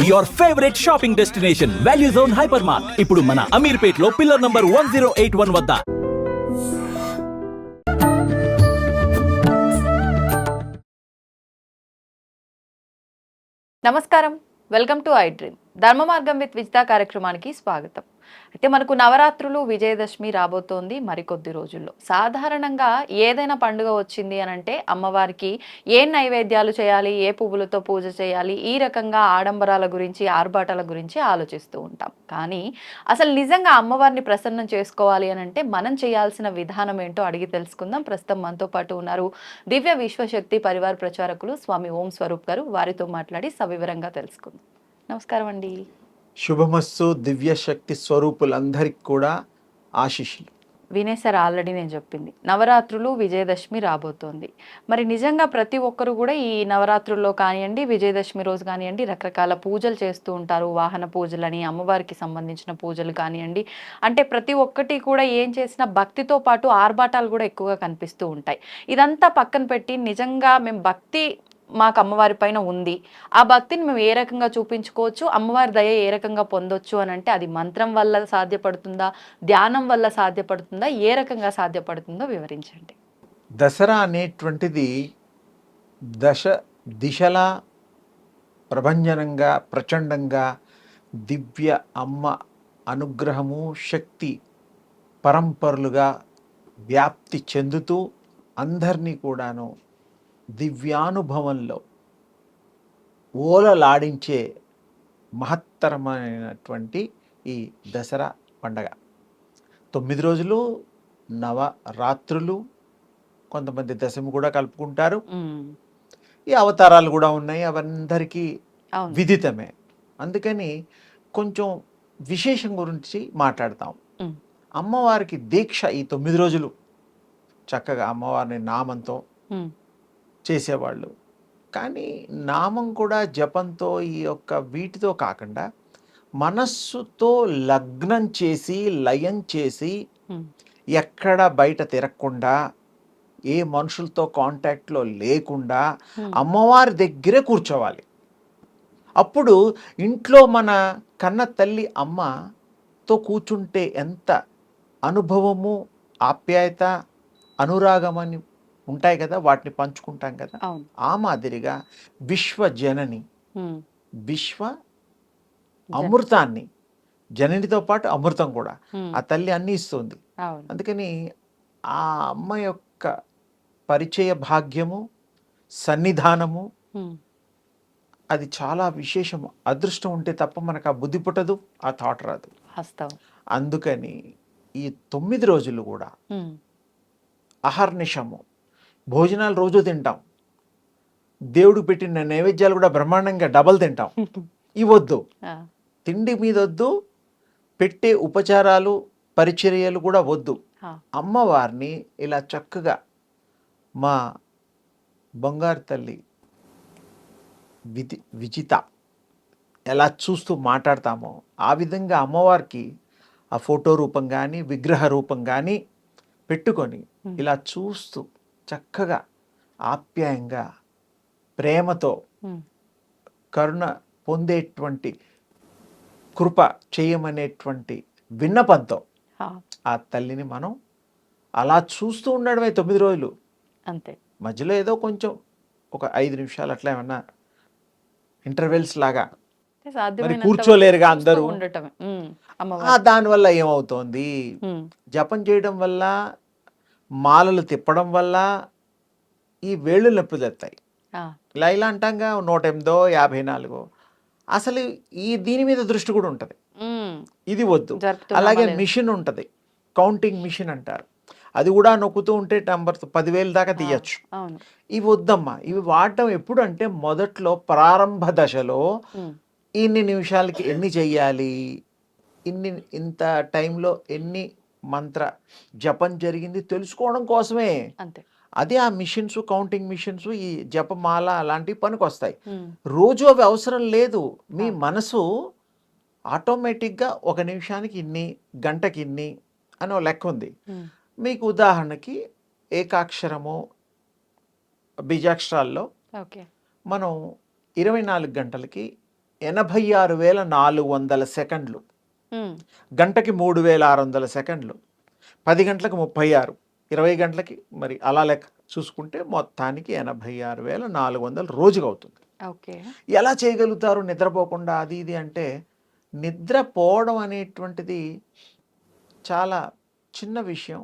Your favourite shopping destination value zone hyper mart ఇప్పుడు మన అమీర్పేట్ లో పిల్లర్ నంబర్ 1081 వద్ద. నమస్కారం, వెల్కమ్ టు ఐ డ్రీమ్. ధర్మ మార్గం విత్ విజిత కార్యక్రమానికి స్వాగతం. అయితే మనకు నవరాత్రులు, విజయదశమి రాబోతోంది మరికొద్ది రోజుల్లో. సాధారణంగా ఏదైనా పండుగ వచ్చింది అని అంటే అమ్మవారికి ఏ నైవేద్యాలు చేయాలి, ఏ పువ్వులతో పూజ చేయాలి, ఈ రకంగా ఆడంబరాల గురించి, ఆర్భాటాల గురించి ఆలోచిస్తూ ఉంటాం. కానీ అసలు నిజంగా అమ్మవారిని ప్రసన్నం చేసుకోవాలి అని అంటే మనం చేయాల్సిన విధానం ఏంటో అడిగి తెలుసుకుందాం. ప్రస్తుతం మనతో పాటు ఉన్నారు దివ్య విశ్వశక్తి పరివార్ ప్రచారకులు స్వామి ఓం స్వరూప్ గారు. వారితో మాట్లాడి సవివరంగా తెలుసుకుందాం. నమస్కారం అండి. శుభమస్సు. దివ్య శక్తి స్వరూపులందరికీ కూడా ఆశీస్సులు. వినేశారు ఆల్రెడీ నేను చెప్పింది. నవరాత్రులు, విజయదశమి రాబోతోంది. మరి నిజంగా ప్రతి ఒక్కరు కూడా ఈ నవరాత్రుల్లో కానివ్వండి, విజయదశమి రోజు కానివ్వండి, రకరకాల పూజలు చేస్తూ ఉంటారు. వాహన పూజలని, అమ్మవారికి సంబంధించిన పూజలు కానివ్వండి, అంటే ప్రతి ఒక్కటి కూడా ఏం చేసినా భక్తితో పాటు ఆర్భాటాలు కూడా ఎక్కువగా కనిపిస్తూ ఉంటాయి. ఇదంతా పక్కన పెట్టి నిజంగా మేము భక్తి మాకు అమ్మవారి పైన ఉంది, ఆ భక్తిని మేము ఏ రకంగా చూపించుకోవచ్చు, అమ్మవారి దయ ఏ రకంగా పొందొచ్చు అని అంటే అది మంత్రం వల్ల సాధ్యపడుతుందా, ధ్యానం వల్ల సాధ్యపడుతుందా, ఏ రకంగా సాధ్యపడుతుందో వివరించండి. దసరా అనేటువంటిది దశ దిశలా ప్రభంజనంగా, ప్రచండంగా దివ్య అమ్మ అనుగ్రహము, శక్తి పరంపరలుగా వ్యాప్తి చెందుతూ అందరినీ కూడాను దివ్యానుభవంలో ఓలలాడించే మహత్తరమైనటువంటి ఈ దసరా పండగ. 9 రోజులు నవరాత్రులు, కొంతమంది దశమి కూడా కలుపుకుంటారు. ఈ అవతారాలు కూడా ఉన్నాయి, అవందరికీ విదితమే. అందుకని కొంచెం విశేషం గురించి మాట్లాడతాం. అమ్మవారికి దీక్ష ఈ 9 రోజులు చక్కగా అమ్మవారిని నామంతో చేసేవాళ్ళు. కానీ నామం కూడా జపంతో, ఈ యొక్క వీటితో కాకుండా మనస్సుతో లగ్నం చేసి, లయం చేసి, ఎక్కడ బయట తిరగకుండా, ఏ మనుషులతో కాంటాక్ట్లో లేకుండా అమ్మవారి దగ్గరే కూర్చోవాలి. అప్పుడు ఇంట్లో మన కన్న తల్లి అమ్మతో కూర్చుంటే ఎంత అనుభవము, ఆప్యాయత, అనురాగమని ఉంటాయి కదా, వాటిని పంచుకుంటాం కదా. ఆ మాదిరిగా విశ్వజనని, విశ్వ అమృతాన్ని, జననితో పాటు అమృతం కూడా ఆ తల్లి అన్ని ఇస్తుంది. అందుకని ఆ అమ్మ యొక్క పరిచయ భాగ్యము, సన్నిధానము అది చాలా విశేషము. అదృష్టం ఉంటే తప్ప మనకు ఆ బుద్ధి పుట్టదు, ఆ థాట్ రాదు. అందుకని ఈ 9 రోజులు కూడా అహర్నిశము భోజనాలు రోజు తింటాం, దేవుడికి పెట్టిన నైవేద్యాలు కూడా బ్రహ్మాండంగా డబల్ తింటాం. ఇవద్దు, తిండి మీద వద్దు, పెట్టే ఉపచారాలు, పరిచర్యలు కూడా వద్దు. అమ్మవారిని ఇలా చక్కగా మా బంగారు తల్లి విజిత ఎలా చూస్తూ మాట్లాడతామో ఆ విధంగా అమ్మవారికి ఆ ఫోటో రూపం కానీ, విగ్రహ రూపం కానీ పెట్టుకొని ఇలా చూస్తూ చక్కగా ఆప్యాయంగా, ప్రేమతో, కరుణ పొందేటువంటి కృప చేయమనేటువంటి విన్నపంతో ఆ తల్లిని మనం అలా చూస్తూ ఉండడమే 9 రోజులు. అంతే. మధ్యలో ఏదో కొంచెం ఒక 5 నిమిషాలు అట్లా ఏమన్నా ఇంటర్వెల్స్ లాగా మరి కూర్చోలేరుగా అందరూ. దానివల్ల ఏమవుతోంది, జపం చేయడం వల్ల, మాలలు తిప్పడం వల్ల ఈ వేళ్ళు నొప్పి తెస్తాయి. ఇలా ఇలా అంటాంగా 108, 54. అసలు ఈ దీని మీద దృష్టి కూడా ఉంటుంది, ఇది వద్దు. అలాగే మిషన్ ఉంటుంది, కౌంటింగ్ మిషన్ అంటారు, అది కూడా నొక్కుతూ ఉంటే నంబర్ 10,000 దాకా తీయచ్చు. ఇవి వద్దమ్మా. ఇవి వాడటం ఎప్పుడు అంటే మొదట్లో ప్రారంభ దశలో ఇన్ని నిమిషాలకి ఎన్ని చెయ్యాలి, ఇంత టైంలో ఎన్ని మంత్ర జపం జరిగింది తెలుసుకోవడం కోసమే. అదే ఆ మిషన్స్, కౌంటింగ్ మిషన్స్, ఈ జపమాల అలాంటివి పనికి వస్తాయి. రోజు అవి అవసరం లేదు. మీ మనసు ఆటోమేటిక్గా 1 నిమిషానికి ఇన్ని, గంటకి ఇన్ని అని లెక్క ఉంది. మీకు ఉదాహరణకి ఏకాక్షరము, బీజాక్షరాల్లో మనం 24 గంటలకి 86,400 సెకండ్లు, ఉమ్, గంటకి 3,600 సెకండ్లు, 10 గంటలకు 36, 20 గంటలకి మరి అలా లెక్క చూసుకుంటే మొత్తానికి 86,400 రోజుగా అవుతుంది. ఓకే. ఎలా చేయగలుగుతారు నిద్రపోకుండా అది ఇది అంటే, నిద్రపోవడం అనేటువంటిది చాలా చిన్న విషయం.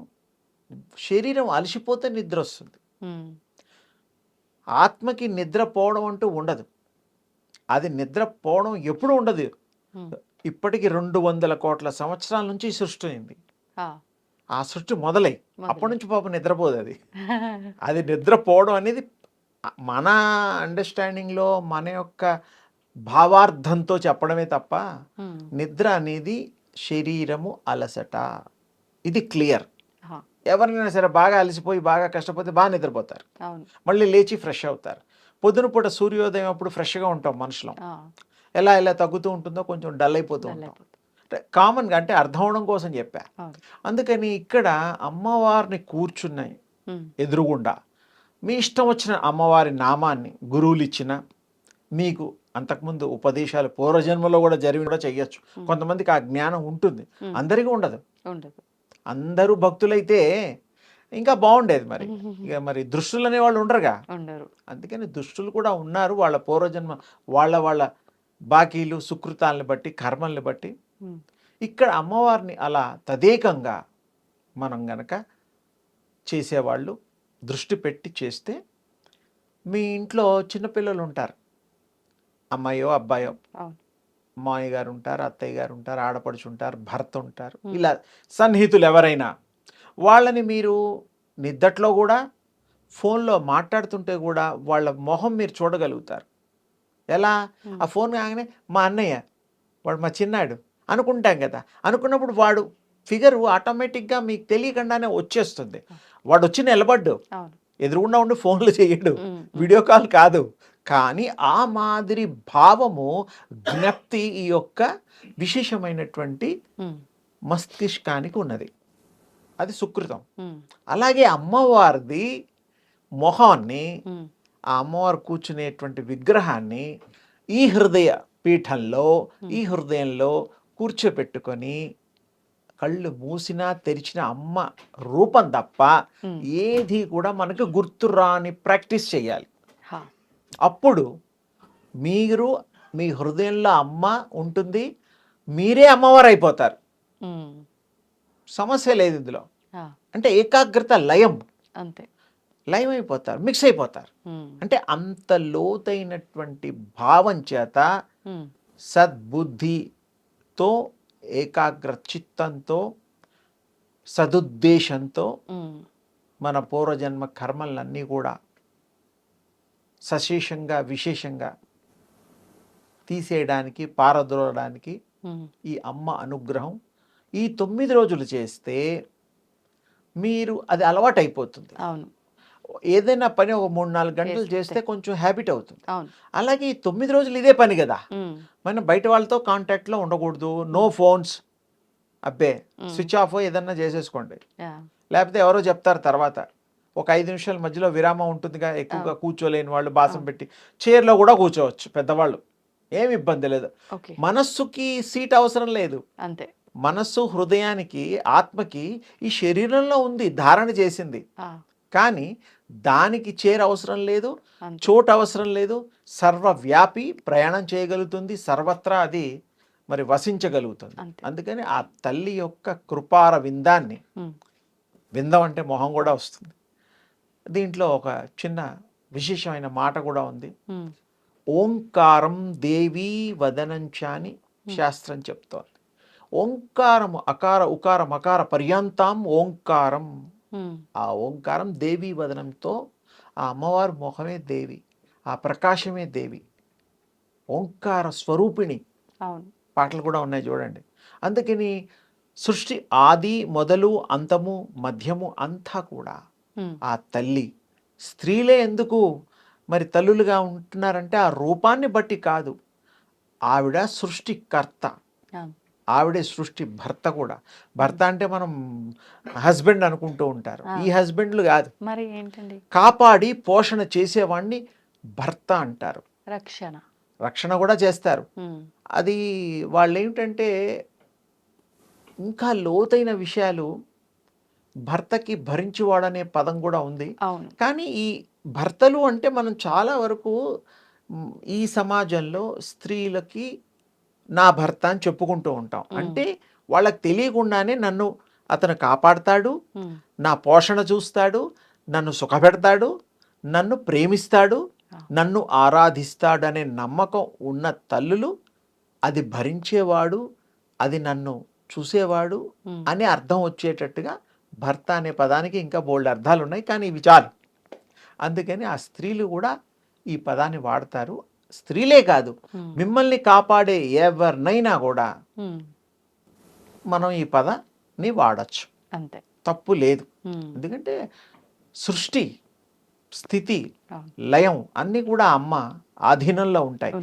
శరీరం అలసిపోతే నిద్ర వస్తుంది, ఉమ్, ఆత్మకి నిద్రపోవడం అంటూ ఉండదు. అది నిద్రపోవడం ఎప్పుడూ ఉండదు. ఉమ్, ఇప్పటికి 200 కోట్ల సంవత్సరాల నుంచి ఈ సృష్టి అయింది. ఆ, ఆ సృష్టి మొదలై మొదలై. అప్పటి నుంచి పాపం నిద్రపోదు. అది నిద్రపోవడం అనేది మన అండర్స్టాండింగ్లో మన యొక్క భావార్థంతో చెప్పడమే తప్ప, ఉమ్, నిద్ర అనేది శరీరము అలసట, ఇది క్లియర్. ఆ, ఎవరినైనా సరే బాగా అలసిపోయి బాగా కష్టపోతే బాగా నిద్రపోతారు, అవును. మళ్ళీ లేచి ఫ్రెష్ అవుతారు. పొద్దున పూట సూర్యోదయం అప్పుడు ఫ్రెష్గా ఉంటాం మనుషులం. ఆ, ఎలా ఎలా తగ్గుతూ ఉంటుందో కొంచెం డల్ అయిపోతూ dull ఉంటాం. అయిపోతుంది. కామన్గా అంటే అర్థం అవడం కోసం చెప్పా. అవును. అందుకని ఇక్కడ అమ్మవారిని కూర్చున్నాయి ఉమ్, ఎదురుగుండా, మీ ఇష్టం వచ్చిన అమ్మవారి నామాన్ని గురువులు ఇచ్చిన, మీకు అంతకుముందు ఉపదేశాలు పూర్వజన్మలో కూడా జరిగి కూడా చెయ్యొచ్చు. కొంతమందికి ఆ జ్ఞానం ఉంటుంది, అందరికీ ఉండదు. ఉండదు. అందరూ భక్తులైతే ఇంకా బాగుండేది. మరి ఇక మరి దృష్టులు అనేవాళ్ళు ఉండరుగా. ఉండరు. అందుకని దుష్టులు కూడా ఉన్నారు, వాళ్ళ పూర్వజన్మ వాళ్ళ వాళ్ళ బాకీలు సుకృతాలను బట్టి కర్మల్ని బట్టి. ఉమ్, ఇక్కడ అమ్మవారిని అలా తదేకంగా మనం గనక చేసేవాళ్ళు దృష్టి పెట్టి చేస్తే, మీ ఇంట్లో చిన్నపిల్లలు ఉంటారు, అమ్మాయో అబ్బాయో, అవును. మామయ్య గారు ఉంటారు, అత్తయ్య గారు ఉంటారు, ఆడపడుచు ఉంటారు, భర్త ఉంటారు, ఇలా సన్నిహితులు ఎవరైనా, వాళ్ళని మీరు నిద్దట్లో కూడా ఫోన్లో మాట్లాడుతుంటే కూడా వాళ్ళ మొహం మీరు చూడగలుగుతారు. ఎలా? ఆ ఫోన్ కాగానే మా అన్నయ్య, వాడు మా చిన్నాడు అనుకుంటాం కదా. అనుకున్నప్పుడు వాడు ఫిగరు ఆటోమేటిక్గా మీకు తెలియకుండానే వచ్చేస్తుంది. వాడు వచ్చి నిలబడ్డు, అవును. ఎదురుగుండా ఉండి ఫోన్లు చేయడు, ఉమ్, వీడియో కాల్ కాదు. కానీ ఆ మాదిరి భావము జ్ఞప్తి ఈ యొక్క విశేషమైనటువంటి ఉమ్, మస్తిష్కానికి ఉన్నది. అది సుకృతం. ఉమ్, అలాగే అమ్మవారిది మొహాన్ని, ఉమ్, ఆ అమ్మవారు కూర్చునేటువంటి విగ్రహాన్ని ఈ హృదయ పీఠంలో, ఈ హృదయంలో కూర్చోపెట్టుకొని కళ్ళు మూసినా తెరిచిన అమ్మ రూపం తప్ప ఏది కూడా మనకు గుర్తురాని ప్రాక్టీస్ చేయాలి. హా, అప్పుడు మీరు మీ హృదయంలో అమ్మ ఉంటుంది, మీరే అమ్మవారు అయిపోతారు. ఉమ్, సమస్య లేదు ఇందులో. ఆ, అంటే ఏకాగ్రత లయం, అంతే. లయం అయిపోతారు, మిక్స్ అయిపోతారు. ఉమ్, అంటే అంత లోతైనటువంటి భావం చేత ఉమ్, సద్బుద్ధితో, ఏకాగ్ర చిత్తంతో, సదుద్దేశంతో ఉమ్, మన పూర్వజన్మ కర్మలన్నీ కూడా సశేషంగా విశేషంగా తీసేయడానికి, పారద్రోలడానికి ఉమ్, ఈ అమ్మ అనుగ్రహం ఈ 9 రోజులు చేస్తే మీరు అది అలవాటు అయిపోతుంది. అవును. ఏదైనా పని ఒక 3-4 గంటలు చేస్తే కొంచెం హ్యాబిట్ అవుతుంది. అవును. అలాగే ఈ 9 రోజులు ఇదే పని కదా. ఉమ్, మనం బయట వాళ్ళతో కాంటాక్ట్లో ఉండకూడదు, నో ఫోన్స్, అబ్బే స్విచ్ ఆఫ్ ఏదన్నా చేసేసుకోండి. యా, లేకపోతే ఎవరో చెప్తారు తర్వాత, ఒక 5 నిమిషాల మధ్యలో విరామం ఉంటుందిగా, ఎక్కువగా కూర్చోలేని వాళ్ళు బాసం పెట్టి చైర్లో కూడా కూర్చోవచ్చు పెద్దవాళ్ళు, ఏమి ఇబ్బంది లేదు. ఓకే. మనస్సుకి సీట్ అవసరం లేదు. అంతే. మనస్సు హృదయానికి ఆత్మకి ఈ శరీరంలో ఉంది, ధారణ చేసింది. ఆ, కానీ దానికి చైర్ అవసరం లేదు, అంతే. చోటు అవసరం లేదు, సర్వవ్యాపి, ప్రయాణం చేయగలుగుతుంది, సర్వత్రా అది మరి వసించగలుగుతుంది. అంతే. అందుకని ఆ తల్లి యొక్క కృపార విందాన్ని, ఉమ్, విందం అంటే మొహం కూడా వస్తుంది. దీంట్లో ఒక చిన్న విశేషమైన మాట కూడా ఉంది. ఉమ్, ఓంకారం దేవీ వదనంచాని శాస్త్రం చెప్తోంది. ఓంకారము అకార ఉకార మకార పర్యంతం ఓంకారం. ఉమ్, ఆ ఓంకారం దేవీ వదనంతో, ఆ అమ్మవారి మొహమే దేవి, ఆ ప్రకాశమే దేవి, ఓంకార స్వరూపిణి. అవును. పాటలు కూడా ఉన్నాయి చూడండి. అందుకని సృష్టి ఆది మొదలు అంతము మధ్యము అంతా కూడా ఉమ్, ఆ తల్లి. స్త్రీలే ఎందుకు మరి తల్లులుగా ఉంటున్నారంటే ఆ రూపాన్ని బట్టి కాదు, ఆవిడ సృష్టికర్త, అవును. ఆవిడే సృష్టి భర్త కూడా. భర్త అంటే మనం హస్బెండ్ అనుకుంటూ ఉంటారు, ఈ హస్బెండ్లు కాదు. మరి ఏంటండి? కాపాడి పోషణ చేసేవాడిని భర్త అంటారు. రక్షణ. రక్షణ కూడా చేస్తారు. అది వాళ్ళు ఏమిటంటే ఇంకా లోతైన విషయాలు, భర్తకి భరించువాడనే పదం కూడా ఉంది. అవును. కానీ ఈ భర్తలు అంటే మనం చాలా వరకు ఈ సమాజంలో స్త్రీలకి నా భర్త అని చెప్పుకుంటూ ఉంటాం. అంటే వాళ్ళకి తెలియకుండానే నన్ను అతను కాపాడతాడు, నా పోషణ చూస్తాడు, నన్ను సుఖపెడతాడు, నన్ను ప్రేమిస్తాడు, నన్ను ఆరాధిస్తాడనే నమ్మకం ఉన్న తల్లులు అది భరించేవాడు, అది నన్ను చూసేవాడు అని అర్థం వచ్చేటట్టుగా భర్త అనే పదానికి ఇంకా బోల్డ్ అర్థాలు ఉన్నాయి. కానీ ఇవి చాలు. అందుకని ఆ స్త్రీలు కూడా ఈ పదాన్ని వాడతారు. స్త్రీలే కాదు, మిమ్మల్ని కాపాడే ఎవరినైనా కూడా మనం ఈ పదాన్ని వాడచ్చు, అంతే, తప్పు లేదు. ఎందుకంటే సృష్టి, స్థితి, లయం అన్నీ కూడా అమ్మ ఆధీనంలో ఉంటాయి.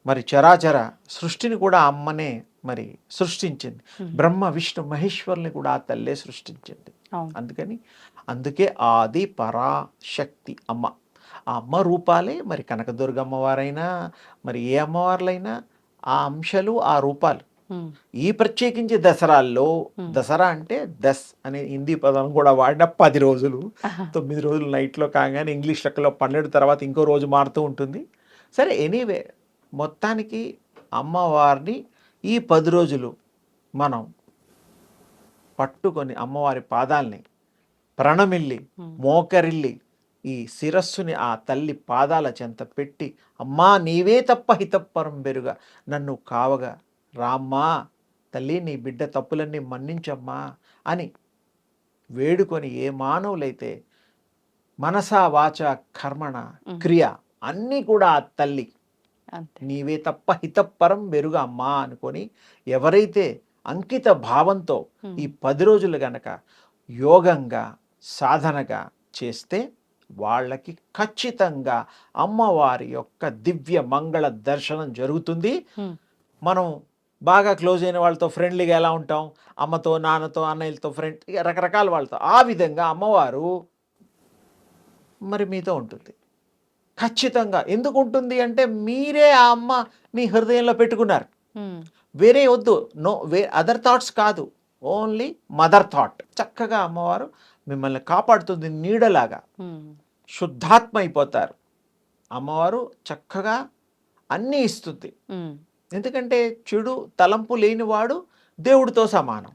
మరి చరాచర సృష్టిని కూడా అమ్మనే మరి సృష్టించింది. బ్రహ్మ విష్ణు మహేశ్వరుని కూడా ఆ తల్లే సృష్టించింది. అందుకే ఆది పరాశక్తి అమ్మ. ఆ అమ్మ రూపాలే మరి కనకదుర్గమ్మ వారైనా మరి ఏ అమ్మవార్లైనా ఆ అంశాలు, ఆ రూపాలు. ఈ ప్రత్యేకించి దసరాల్లో, దసరా అంటే దస్ అనే హిందీ పదం కూడా వాడిన 10 రోజులు, 9 రోజులు నైట్లో కాగానే ఇంగ్లీష్ లెక్కలో 12 తర్వాత ఇంకో రోజు మారుతూ ఉంటుంది. సరే, ఎనీవే మొత్తానికి అమ్మవారిని ఈ 10 రోజులు మనం పట్టుకొని అమ్మవారి పాదాలని ప్రణమిల్లి మోకరిల్లి ఈ శిరస్సుని ఆ తల్లి పాదాల చెంత పెట్టి, అమ్మా నీవే తప్ప హితప్పరం బెరుగా నన్ను కావగా రామ్మా తల్లి, నీ బిడ్డ తప్పులన్నీ మన్నించమ్మా అని వేడుకొని ఏ మానవులైతే మనసా వాచ కర్మణ క్రియ అన్నీ కూడా ఆ తల్లి నీవే తప్ప హితప్పరం బెరుగా అమ్మా అనుకొని ఎవరైతే అంకిత భావంతో ఈ 10 రోజులు గనక యోగంగా సాధనగా చేస్తే వాళ్ళకి ఖచ్చితంగా అమ్మవారి యొక్క దివ్య మంగళ దర్శనం జరుగుతుంది. మనం బాగా క్లోజ్ అయిన వాళ్ళతో ఫ్రెండ్లీగా ఎలా ఉంటాం, అమ్మతో, నాన్నతో, అన్నయ్యలతో, ఫ్రెండ్, రకరకాల వాళ్ళతో, ఆ విధంగా అమ్మవారు మరి మీతో ఉంటుంది ఖచ్చితంగా. ఎందుకు ఉంటుంది అంటే మీరే ఆ అమ్మ మీ హృదయంలో పెట్టుకున్నారు. వేరే వద్దు, నో అదర్ థాట్స్ కాదు, ఓన్లీ మదర్ థాట్. చక్కగా అమ్మవారు మిమ్మల్ని కాపాడుతుంది. నీడలాగా శుద్ధాత్మ అయిపోతారు. అమ్మవారు చక్కగా అన్నీ ఇస్తుంది. ఎందుకంటే చెడు తలంపు లేనివాడు దేవుడితో సమానం.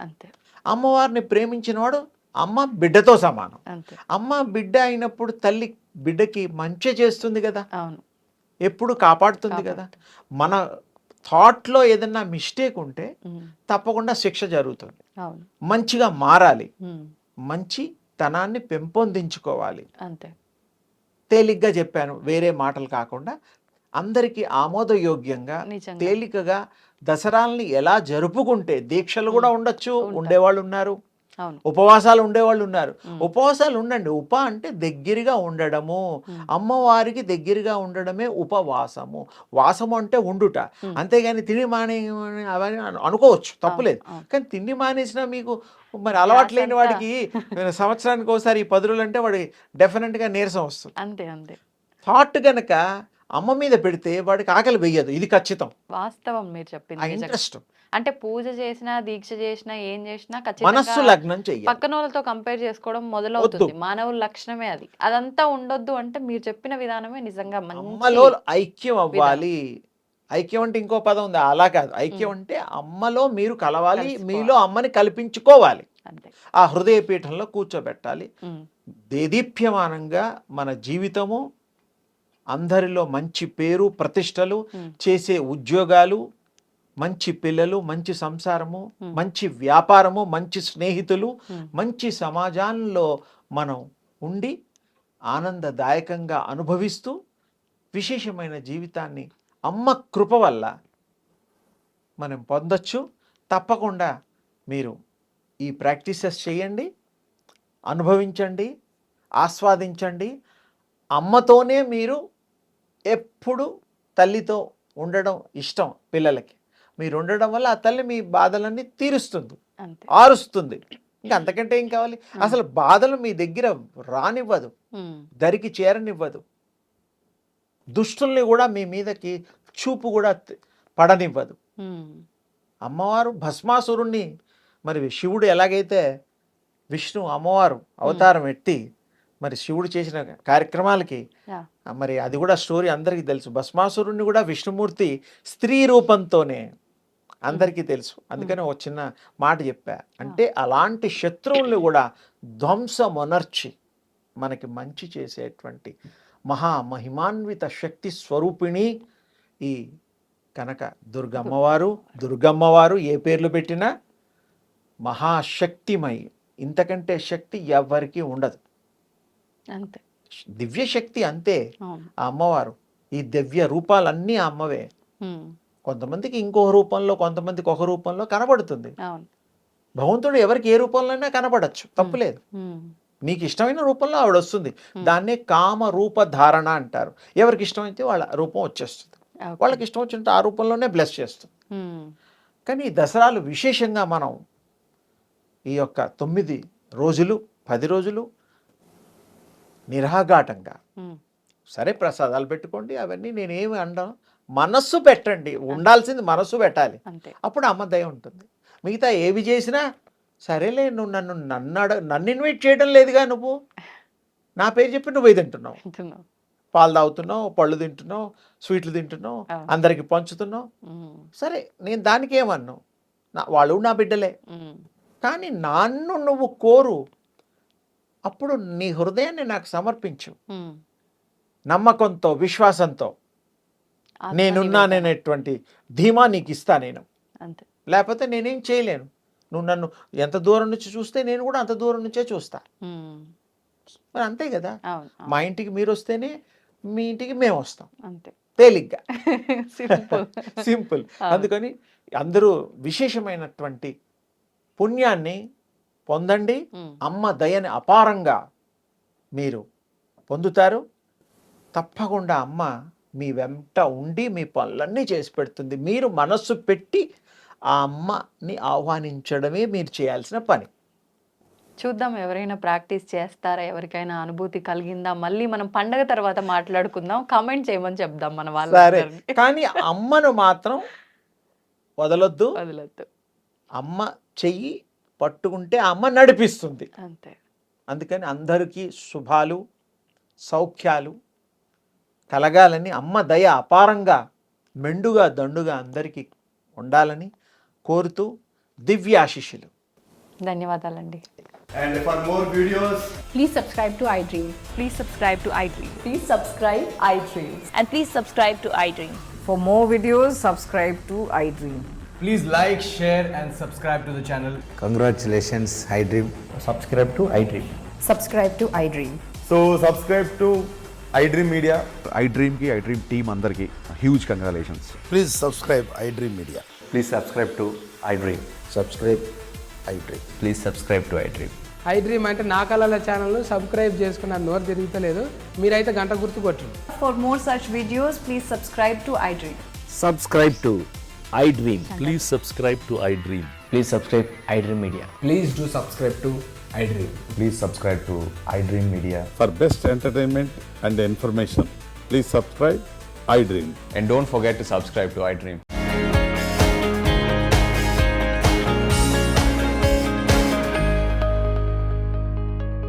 అమ్మవారిని ప్రేమించినవాడు అమ్మ బిడ్డతో సమానం. అమ్మ బిడ్డ అయినప్పుడు తల్లి బిడ్డకి మంచి చేస్తుంది కదా, ఎప్పుడు కాపాడుతుంది కదా. మన థాట్లో ఏదన్నా మిస్టేక్ ఉంటే తప్పకుండా శిక్ష జరుగుతుంది. మంచిగా మారాలి, మంచి తనాన్ని పెంపొందించుకోవాలి. తేలిగ్గా చెప్పాను, వేరే మాటలు కాకుండా అందరికీ ఆమోదయోగ్యంగా తేలికగా దసరాల్ని ఎలా జరుపుకుంటే, దీక్షలు కూడా ఉండొచ్చు, ఉండేవాళ్ళు ఉన్నారు, ఉపవాసాలు ఉండేవాళ్ళు ఉన్నారు. ఉపవాసాలు ఉండండి. అంటే దగ్గరగా ఉండడము, అమ్మవారికి దగ్గరగా ఉండడమే ఉపవాసము. వాసము అంటే ఉండుట, అంతేగాని తిండి మానే అవన్నీ అనుకోవచ్చు, తప్పులేదు. కానీ తిండి మానేసినా మీకు మరి అలవాటు లేని వాడికి సంవత్సరానికి ఒకసారి ఈ 10 రోజులు అంటే వాడికి డెఫినెట్గా నీరసం వస్తుంది. అంతే థాట్ గనక అమ్మ మీద పెడితే వాడికి ఆకలి వెయ్యదు. ఇది ఖచ్చితం, వాస్తవం మీరు చెప్పింది. ఇంట్రెస్ట్ అంటే పూజ చేసినా, దీక్ష చేసినా, ఏం చేసినా మనస్సు లగ్నం చెయ్యాలి. పక్కన వాళ్ళతో కంపేర్ చేసుకోవడం మొదలవుతుంది. మానవుల లక్షణమే అది. అదంతా ఉండొద్దు అంటే మీరు చెప్పిన విధానమే నిజంగా అమ్మలో ఐక్యం అవ్వాలి. ఐక్యం అంటే ఇంకో పదం ఉంది, అలా కాదు. ఐక్యం అంటే అమ్మలో మీరు కలవాలి, మీలో అమ్మని కల్పించుకోవాలి, ఆ హృదయ పీఠంలో కూర్చోబెట్టాలి. దేదీప్యమానంగా మన జీవితము, అందరిలో మంచి పేరు ప్రతిష్టలు, చేసే ఉద్యోగాలు, మంచి పిల్లలు, మంచి సంసారము, మంచి వ్యాపారము, మంచి స్నేహితులు, మంచి సమాజంలో మనం ఉండి ఆనందదాయకంగా అనుభవిస్తూ విశేషమైన జీవితాన్ని అమ్మ కృప వల్ల మనం పొందొచ్చు. తప్పకుండా మీరు ఈ ప్రాక్టీసెస్ చేయండి, అనుభవించండి, ఆస్వాదించండి. అమ్మతోనే మీరు ఎప్పుడు తల్లితో ఉండడం ఇష్టం పిల్లలకి. మీరు ఉండడం వల్ల ఆ తల్లి మీ బాధలన్నీ తీరుస్తుంది, ఆరుస్తుంది. ఇంకా అంతకంటే ఏం కావాలి? అసలు బాధలు మీ దగ్గర రానివ్వదు, దరికి చేరనివ్వదు. దుష్టుల్ని కూడా మీ మీదకి కచ్చూపు కూడా పడనివ్వదు. ఉమ్. అమ్మవారు భస్మాసురుణ్ణి, మరి శివుడు ఎలాగైతే విష్ణు అమ్మవారు అవతారం ఎత్తి మరి శివుడు చేసిన కార్యక్రమాలకి యా. మరి అది కూడా స్టోరీ అందరికీ తెలుసు. భస్మాసురుణ్ణి కూడా విష్ణుమూర్తి స్త్రీ రూపంతోనే అందరికీ తెలుసు. అందుకని ఒక చిన్న మాట చెప్పా. అంటే అలాంటి శత్రువుల్ని కూడా ధ్వంసమొనర్చి మనకి మంచి చేసేటువంటి మహామహిమాన్విత శక్తి స్వరూపిణి ఈ కనుక దుర్గమ్మవారు ఏ పేర్లు పెట్టినా మహాశక్తిమయి. ఇంతకంటే శక్తి ఎవరికి ఉండదు. అంతే. దివ్య శక్తి అంతే అవును. ఆ అమ్మవారు. ఈ దివ్య రూపాలన్నీ ఆ అమ్మవే. ఉమ్. కొంతమందికి ఇంకో రూపంలో, కొంతమందికి ఒక రూపంలో కనబడుతుంది. అవును. భగవంతుడు ఎవరికి ఏ రూపంలోనే కనబడచ్చు, తప్పులేదు. ఉమ్. నీకు ఇష్టమైన రూపంలో ఆవిడ వస్తుంది. దాన్నే కామ రూప ధారణ అంటారు. ఎవరికి ఇష్టమైతే వాళ్ళ రూపం వచ్చేస్తుంది. ఓకే. వాళ్ళకి ఇష్టం వచ్చినట్టు ఆ రూపంలోనే బ్లెస్ చేస్తుంది. ఉమ్. కానీ ఈ దసరాలు విశేషంగా మనం ఈ యొక్క 9 రోజులు 10 రోజులు నిరాఘాటంగా ఉమ్. సరే ప్రసాదాలు పెట్టుకోండి, అవన్నీ నేనేమి అనడం, మనస్సు పెట్టండి. ఉండాల్సింది మనస్సు పెట్టాలి. అంతే. అప్పుడు అమ్మ దయ ఉంటుంది. మిగతా ఏవి చేసినా సరేలే, నువ్వు నన్ను ఇన్వైట్ చేయడం లేదుగా, నువ్వు నా పేరు చెప్పి నువ్వు ఇది తింటున్నావు, అంటున్నావు. పాలు తాగుతున్నావు, పళ్ళు తింటున్నావు, స్వీట్లు తింటున్నావు, అవును. అందరికి పంచుతున్నావు. ఉమ్. సరే, నేను దానికి ఏమన్నాను, వాళ్ళు నా బిడ్డలే. ఉమ్. కానీ నన్ను నువ్వు కోరు, అప్పుడు నీ హృదయాన్ని నాకు సమర్పించు. ఉమ్. నమ్మకంతో, విశ్వాసంతో నేనున్నాననేటువంటి ధీమా నీకు ఇస్తా నేను. అంతే. లేకపోతే నేనేం చేయలేను. నువ్వు నన్ను ఎంత దూరం నుంచి చూస్తే నేను కూడా అంత దూరం నుంచే చూస్తా. ఉమ్. మరి అంతే కదా. అవును. అవును. మా ఇంటికి మీరు వస్తేనే మీ ఇంటికి మేము వస్తాం, అంతే. తేలిగ్గా, సింపుల్. సింపుల్. అందుకని అందరూ విశేషమైనటువంటి పుణ్యాన్ని పొందండి. ఉమ్. అమ్మ దయని అపారంగా మీరు పొందుతారు. తప్పకుండా అమ్మ మీ వెంట ఉండి మీ పనులన్నీ చేసి పెడుతుంది. మీరు మనస్సు పెట్టి ఆ అమ్మని ఆహ్వానించడమే మీరు చేయాల్సిన పని. చూద్దాం ఎవరైనా ప్రాక్టీస్ చేస్తారా, ఎవరికైనా అనుభూతి కలిగిందా, మళ్ళీ మనం పండగ తర్వాత మాట్లాడుకుందాం. కామెంట్ చేయమని చెప్దాం మన సరే, వాళ్ళందరినీ. కానీ అమ్మను మాత్రం వదలొద్దు. వదలొద్దు. అమ్మ చెయ్యి పట్టుకుంటే ఆ అమ్మ నడిపిస్తుంది. అంతే. అందుకని అందరికీ శుభాలు, సౌఖ్యాలు కలగాలని, అమ్మ దయ అపారంగా మెండుగా దండుగా అందరికీ ఉండాలని కోరుతూ దివ్య ఆశీస్సులు. ధన్యవాదాలండి. And for more videos, Please subscribe to iDream. Please subscribe to iDream. Please subscribe iDream. And please subscribe to iDream. For more videos, subscribe to iDream. Please like, share, and subscribe to the channel. Congratulations, iDream. Subscribe to iDream. Subscribe to iDream. so subscribe to iDream Media. iDream team అందరికి huge congratulations. Please subscribe iDream Media. Please subscribe to iDream. Subscribe iDream. Please subscribe to iDream. iDream అంటే నా కళల ఛానల్ను subscribe చేసుకున్న నోరు తిరుగుతలేదు, మీరైతే గంట గుర్తు కొట్టండి. For more such videos, please subscribe to iDream. Subscribe to iDream. Please subscribe to iDream. Please subscribe iDream Media. Please do subscribe to iDream. Please subscribe to iDream Media. For best entertainment and information, please subscribe iDream. And don't forget to subscribe to iDream.